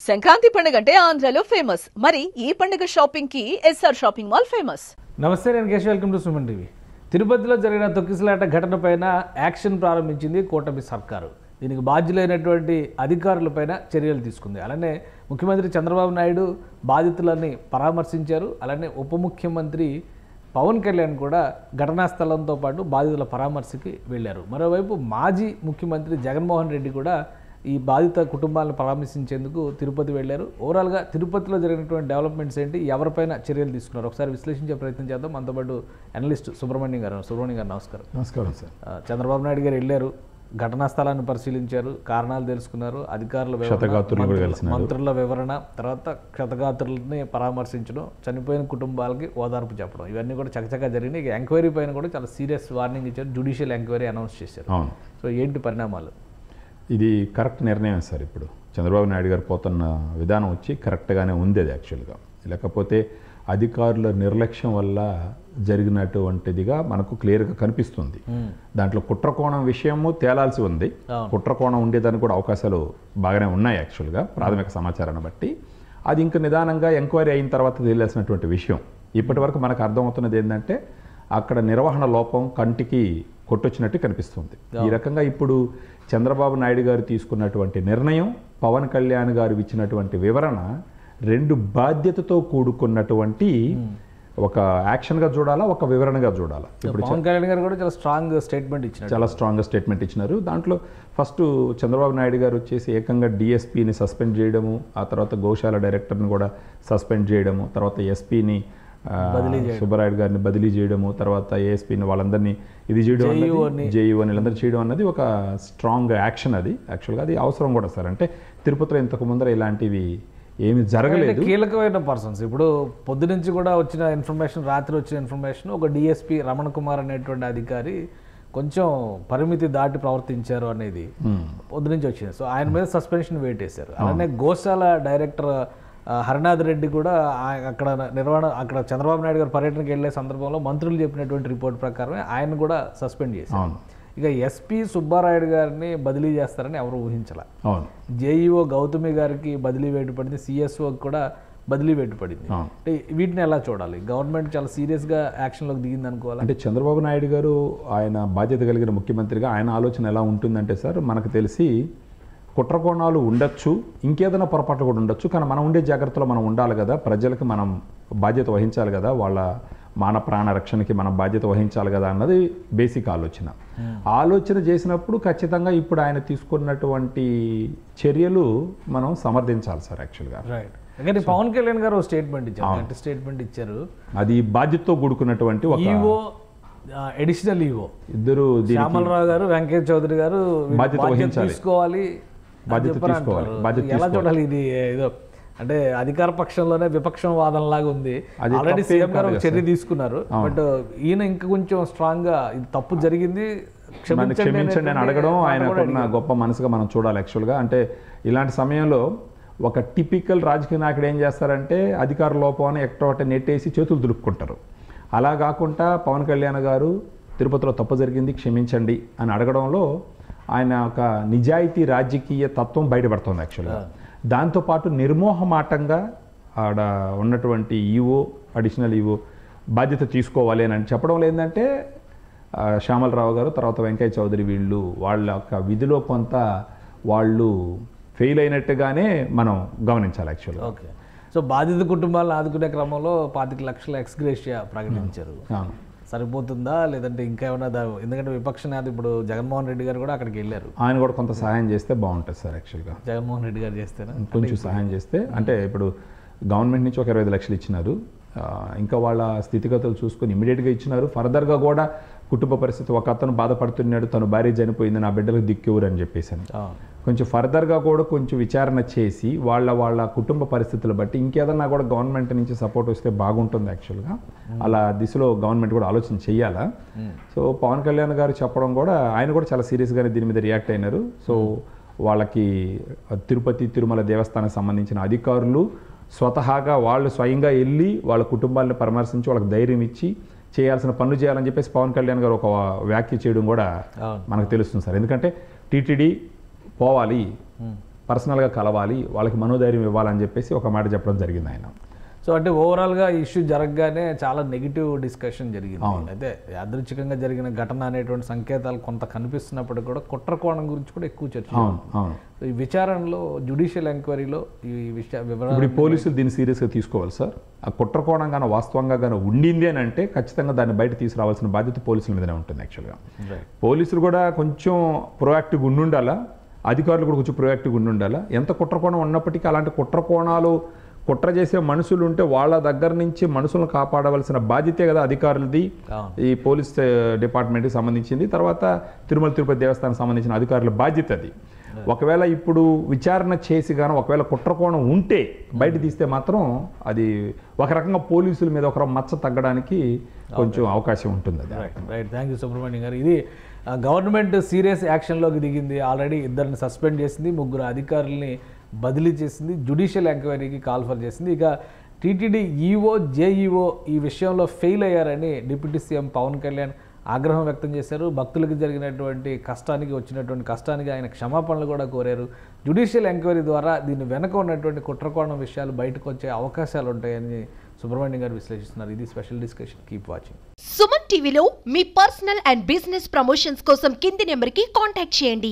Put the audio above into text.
సంక్రాంతి పండుగ అంటే ఆంధ్రాలో ఫేమస్. మరి ఈ పండుగ షాపింగ్ కి ఎస్ఆర్ షాపింగ్ మాల్ ఫేమస్. నమస్తే, నేను Keshav. Welcome to Suman TV. తిరుపతిలో జరిగిన తొక్కిసలాట ఘటన పైన యాక్షన్ ప్రారంభించింది కూటమి సర్కారు. దీనికి బాధ్యులైనటువంటి అధికారులపైన చర్యలు తీసుకుంది. అలానే ముఖ్యమంత్రి చంద్రబాబు నాయుడు బాధితులని పరామర్శించారు. అలానే ఉప ముఖ్యమంత్రి పవన్ కళ్యాణ్ కూడా ఘటనా స్థలంతో పాటు బాధితుల పరామర్శకి వెళ్ళారు. మరోవైపు మాజీ ముఖ్యమంత్రి జగన్మోహన్ రెడ్డి కూడా ఈ బాధిత కుటుంబాలను పరామర్శించేందుకు తిరుపతి వెళ్ళారు. ఓవరాల్గా తిరుపతిలో జరిగినటువంటి డెవలప్మెంట్స్ ఏంటి, ఎవరిపైన చర్యలు తీసుకున్నారు, ఒకసారి విశ్లేషించే ప్రయత్నం చేద్దాం. మనతో పాటు అనలిస్ట్ సుబ్రహ్మణ్యం గారు. నమస్కారం. నమస్కారం సార్. చంద్రబాబు నాయుడు గారు వెళ్ళారు, ఘటనా స్థలాన్ని పరిశీలించారు, కారణాలు తెలుసుకున్నారు, అధికారుల మంత్రుల వివరణ, తర్వాత క్షతగాత్రులని పరామర్శించడం, చనిపోయిన కుటుంబాలకి ఓదార్పు చెప్పడం, ఇవన్నీ కూడా చకచకా జరిగినాయి. ఎంక్వైరీ పైన కూడా చాలా సీరియస్ వార్నింగ్ ఇచ్చారు, జ్యుడిషియల్ ఎంక్వైరీ అనౌన్స్ చేశారు. సో ఏంటి పరిణామాలు? ఇది కరెక్ట్ నిర్ణయం సార్. ఇప్పుడు చంద్రబాబు నాయుడు గారు పోతున్న విధానం వచ్చి కరెక్ట్గానే ఉంది అది యాక్చువల్గా. లేకపోతే అధికారుల నిర్లక్ష్యం వల్ల జరిగినటువంటిదిగా మనకు క్లియర్గా కనిపిస్తుంది. దాంట్లో కుట్రకోణం విషయము తేలాల్సి ఉంది. కుట్రకోణం ఉండేదానికి కూడా అవకాశాలు బాగానే ఉన్నాయి యాక్చువల్గా, ప్రాథమిక సమాచారాన్ని బట్టి. అది ఇంకా నిదానంగా ఎంక్వైరీ అయిన తర్వాత తెలియాల్సినటువంటి విషయం. ఇప్పటి వరకు మనకు అర్థమవుతున్నది ఏంటంటే అక్కడ నిర్వహణ లోపం కంటికి కొట్టొచ్చినట్టు కనిపిస్తుంది. ఈ రకంగా ఇప్పుడు చంద్రబాబు నాయుడు గారు తీసుకున్నటువంటి నిర్ణయం, పవన్ కళ్యాణ్ గారు ఇచ్చినటువంటి వివరణ రెండు బాధ్యతతో కూడుకున్నటువంటి ఒక యాక్షన్గా చూడాలా, ఒక వివరణగా చూడాలా. ఇప్పుడు పవన్ కళ్యాణ్ గారు కూడా చాలా స్ట్రాంగ్ స్టేట్మెంట్ ఇచ్చినారు. దాంట్లో ఫస్ట్ చంద్రబాబు నాయుడు గారు వచ్చేసి ఏకంగా డిఎస్పీని సస్పెండ్ చేయడము, ఆ తర్వాత గోశాల డైరెక్టర్ని కూడా సస్పెండ్ చేయడము, తర్వాత ఎస్పీని సుబ్బరాయుడు గారిని బదిలీ చేయడము, తర్వాత ఏఎస్పీని వాళ్ళందరినీ ఇది చేయడం, జేఈఓ వీళ్ళందరూ చేయడం అన్నది ఒక స్ట్రాంగ్ యాక్షన్. అది యాక్చువల్గా అది అవసరం కూడా సార్. అంటే తిరుపతిలో ఇంతకు ముందర ఇలాంటివి ఏమి జరగలేదు. కీలకమైన పర్సన్స్ ఇప్పుడు పొద్దు నుంచి కూడా వచ్చిన ఇన్ఫర్మేషన్, రాత్రి వచ్చిన ఇన్ఫర్మేషన్, ఒక డిఎస్పీ రమణ కుమార్ అనేటువంటి అధికారి కొంచెం పరిమితి దాటి ప్రవర్తించారు అనేది పొద్దు నుంచి వచ్చింది. సో ఆయన మీద సస్పెన్షన్ వేటేశారు. అలానే గోశాల డైరెక్టర్ హరినాథ్ రెడ్డి కూడా అక్కడ చంద్రబాబు నాయుడు గారు పర్యటనకి వెళ్ళే సందర్భంలో మంత్రులు చెప్పినటువంటి రిపోర్ట్ ప్రకారమే ఆయన కూడా సస్పెండ్ చేశారు. ఇక ఎస్పీ సుబ్బారాయుడు గారిని బదిలీ చేస్తారని ఎవరు ఊహించాల. జేఈఓ గౌతమి గారికి బదిలీ వేటు పడింది, సిఎస్ఓకి కూడా బదిలీ వేటు పడింది. అంటే వీటిని ఎలా చూడాలి? గవర్నమెంట్ చాలా సీరియస్గా యాక్షన్లోకి దిగింది అనుకోవాలి. అంటే చంద్రబాబు నాయుడు గారు ఆయన బాధ్యత కలిగిన ముఖ్యమంత్రిగా ఆయన ఆలోచన ఎలా ఉంటుందంటే సార్, మనకు తెలిసి కుట్రకోణాలు ఉండొచ్చు, ఇంకేదైనా పొరపాటు కూడా ఉండొచ్చు, కానీ మనం ఉండే జాగ్రత్తలో మనం ఉండాలి కదా, ప్రజలకు మనం బాధ్యత వహించాలి కదా, వాళ్ళ మాన ప్రాణ రక్షణకి మనం బాధ్యత వహించాలి కదా అన్నది బేసిక్ ఆలోచన చేసినప్పుడు ఖచ్చితంగా ఇప్పుడు ఆయన తీసుకున్నటువంటి చర్యలు మనం సమర్థించాలి సార్ యాక్చువల్గా. రైట్. పవన్ కళ్యాణ్ గారు స్టేట్మెంట్ ఇచ్చారు. అది బాధ్యతతో కూడుకున్నటువంటి అడిషనల్ ఈవో ఇద్దరు శ్యామలరావు గారు, వెంకయ్య చౌదరి గారు బాధ్యత వహించాలి, ఎలా చూడాలి? ఇది ఏదో అంటే అధికార పక్షంలోనే విపక్షం వాదన లాగా ఉంది. ఆల్రెడీ సీఎం గారు చర్య తీసుకున్నారు, బట్ ఈయన ఇంకా కొంచెం స్ట్రాంగ్ గా ఇది తప్పు జరిగింది, క్షమించండి అని అడగడం ఆయన గొప్ప మనసుగా మనం చూడాలి యాక్చువల్గా. అంటే ఇలాంటి సమయంలో ఒక టిపికల్ రాజకీయ నాయకుడు ఏం చేస్తారంటే అధికార లోపాన్ని ఎక్కడొకటి నెట్టేసి చేతులు దులుపుకుంటారు. అలా కాకుండా పవన్ కళ్యాణ్ గారు తిరుపతిలో తప్పు జరిగింది, క్షమించండి అని అడగడంలో ఆయన ఒక నిజాయితీ రాజకీయ తత్వం బయటపడుతుంది యాక్చువల్గా. దాంతోపాటు నిర్మోహమాటంగా ఆడ ఉన్నటువంటి ఈవో, అడిషనల్ ఈవో బాధ్యత తీసుకోవాలి అని చెప్పడంలో ఏంటంటే శ్యామలరావు గారు, తర్వాత వెంకయ్య చౌదరి వీళ్ళు వాళ్ళ యొక్క విధిలో కొంత వాళ్ళు ఫెయిల్ అయినట్టుగానే మనం గమనించాలి యాక్చువల్గా. ఓకే. సో బాధిత కుటుంబాలను ఆదుకునే క్రమంలో 25 లక్షల ఎక్స్గ్రేషియా ప్రకటించారు. సరిపోతుందా లేదంటే ఇంకా ఏమన్నా? ఎందుకంటే విపక్ష నేత ఇప్పుడు జగన్మోహన్ రెడ్డి గారు కూడా అక్కడికి వెళ్ళారు. ఆయన కూడా కొంత సహాయం చేస్తే బాగుంటుంది సార్ యాక్చువల్గా. జగన్మోహన్ రెడ్డి గారు చేస్తేనే కొంచెం సహాయం చేస్తే, అంటే ఇప్పుడు గవర్నమెంట్ నుంచి ఒక 25 లక్షలు ఇచ్చినారు, ఇంకా వాళ్ళ స్థితిగతులు చూసుకొని ఇమీడియట్గా ఇచ్చినారు. ఫర్దర్గా కూడా కుటుంబ పరిస్థితి, ఒక అతను బాధపడుతున్నాడు, తను భార్య చనిపోయింది, నా బిడ్డలకు దిక్కెవరు అని చెప్పేసి కొంచెం ఫర్దర్గా కూడా కొంచెం విచారణ చేసి వాళ్ళ కుటుంబ పరిస్థితులు బట్టి ఇంకేదన్నా కూడా గవర్నమెంట్ నుంచి సపోర్ట్ వస్తే బాగుంటుంది యాక్చువల్గా. అలా దిశలో గవర్నమెంట్ కూడా ఆలోచన చెయ్యాలా. సో పవన్ కళ్యాణ్ గారు చెప్పడం కూడా ఆయన కూడా చాలా సీరియస్గానే దీని మీద రియాక్ట్ అయినారు. సో వాళ్ళకి తిరుపతి తిరుమల దేవస్థానానికి సంబంధించిన అధికారులు స్వతహాగా వాళ్ళు స్వయంగా వెళ్ళి వాళ్ళ కుటుంబాలను పరామర్శించి వాళ్ళకి ధైర్యం ఇచ్చి చేయాల్సిన పనులు చేయాలని చెప్పేసి పవన్ కళ్యాణ్ గారు ఒక వ్యాఖ్య చేయడం కూడా మనకు తెలుస్తుంది సార్. ఎందుకంటే టీటీడీ పోవాలి, పర్సనల్గా కలవాలి, వాళ్ళకి మనోధైర్యం ఇవ్వాలని చెప్పేసి ఒక మాట చెప్పడం జరిగింది ఆయన. సో అంటే ఓవరాల్గా ఇష్యూ జరగగానే చాలా నెగిటివ్ డిస్కషన్ జరిగింది. అయితే యాదృచ్ఛికంగా జరిగిన ఘటన అనేటువంటి సంకేతాలు కొంత కనిపిస్తున్నప్పటికీ కూడా కుట్ర కోణం గురించి కూడా ఎక్కువ చర్చ. సో ఈ విచారణలో జ్యుడిషియల్ ఎంక్వైరీలో ఈ వివరాలు ఇప్పుడు పోలీసులు దీన్ని సీరియస్గా తీసుకోవాలి సార్. ఆ కుట్ర కోణం కానీ వాస్తవంగా కానీ ఉండింది అని అంటే ఖచ్చితంగా దాన్ని బయట తీసుకురావాల్సిన బాధ్యత పోలీసుల మీదనే ఉంటుంది. యాక్చువల్గా పోలీసులు కూడా కొంచెం ప్రొయాక్టివ్గా ఉండాలా, అధికారులు కూడా కొంచెం ప్రొయాక్టివ్గా ఉండాలా. ఎంత కుట్ర కోణం ఉన్నప్పటికీ అలాంటి కుట్ర కోణాలు కుట్ర చేసే మనుషులు ఉంటే వాళ్ళ దగ్గర నుంచి మనుషులను కాపాడవలసిన బాధ్యతే కదా అధికారులది, ఈ పోలీస్ డిపార్ట్మెంట్కి సంబంధించింది, తర్వాత తిరుమల తిరుపతి దేవస్థానానికి సంబంధించిన అధికారుల బాధ్యత అది. ఒకవేళ ఇప్పుడు విచారణ చేసి కానీ ఒకవేళ కుట్రకోణం ఉంటే బయట తీస్తే మాత్రం అది ఒక రకంగా పోలీసుల మీద ఒక మచ్చ తగ్గడానికి కొంచెం అవకాశం ఉంటుంది. రైట్, థ్యాంక్ యూ సుబ్రహ్మణ్యం గారు. ఇది గవర్నమెంట్ సీరియస్ యాక్షన్లోకి దిగింది. ఆల్రెడీ ఇద్దరిని సస్పెండ్ చేసింది, 3 అధికారుల్ని బదిలీ చేసింది, జ్యుడిషియల్ ఎంక్వైరీకి కాల్ఫర్ చేసింది. ఇక టీటీడీ ఈఓ జేఈఓ ఈ విషయంలో ఫెయిల్ అయ్యారని డిప్యూటీ సీఎం పవన్ కళ్యాణ్ ఆగ్రహం వ్యక్తం చేశారు. భక్తులకు జరిగినటువంటి వచ్చినటువంటి కష్టానికి ఆయన క్షమాపణలు కూడా కోరారు. జ్యుడిషియల్ ఎంక్వైరీ ద్వారా దీని వెనక ఉన్నటువంటి కుట్రకోణం విషయాలు బయటకు వచ్చే అవకాశాలు ఉంటాయని సుబ్రహ్మణ్యం గారు విశ్లేషిస్తున్నారు. ఇది special discussion. Keep watching. Suman టీవీలో మీ పర్సనల్ అండ్ బిజినెస్ ప్రమోషన్స్ కోసం కింది నెంబర్కి కాంటాక్ట్ చేయండి.